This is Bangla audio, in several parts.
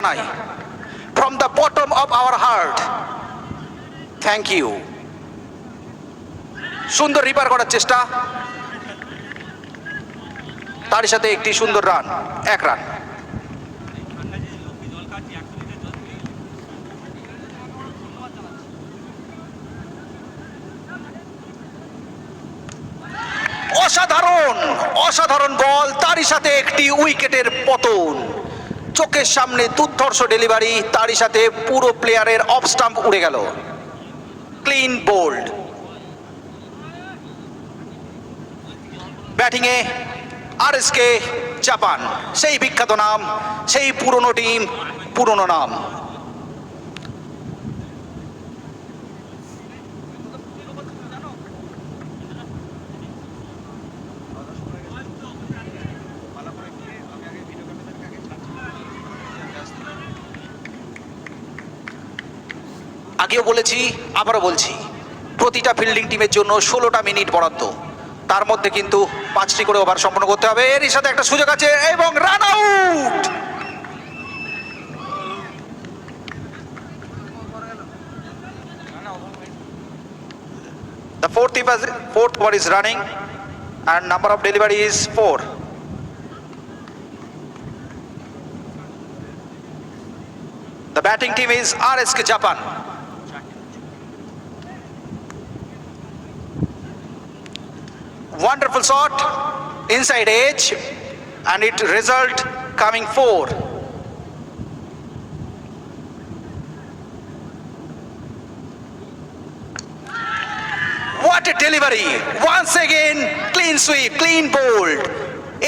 from the bottom of our heart thank you সুন্দর রিপার করার চেষ্টা তার সাথে একটি সুন্দর রান এক রান অসাধারণ অসাধারণ বল তারই সাথে একটি উইকেটের পতন চোখের সামনে দুর্ধর্ষ ডেলিভারি তারই সাথে পুরো প্লেয়ারের অফ স্টাম্প উড়ে গেল ক্লিন বোল্ড ব্যাটিংয়ে আরএসকে জাপান সেই বিখ্যাত নাম সেই পুরনো টিম পুরনো নাম আগেও বলেছি আবারও বলছি প্রতিটা ফিল্ডিং টিমের জন্য 16টা মিনিট বরাদ্দ তার মধ্যে কিন্তু 5টি করে ওভার সম্পন্ন করতে হবে এর সাথে একটা সুযোগ আছে এবং run out The fourth over is running and number of delivery is 4 The batting team is RSK Japan Wonderful shot inside edge and it result coming 4 What a delivery once again clean sweep clean bowled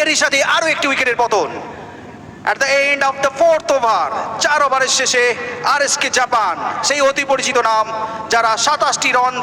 এরই সাথে আরো একটি উইকেটের পতন at the end of the 4th over 4 ওভারের শেষে RSK জাপান সেই অতি পরিচিত নাম যারা 27টি রান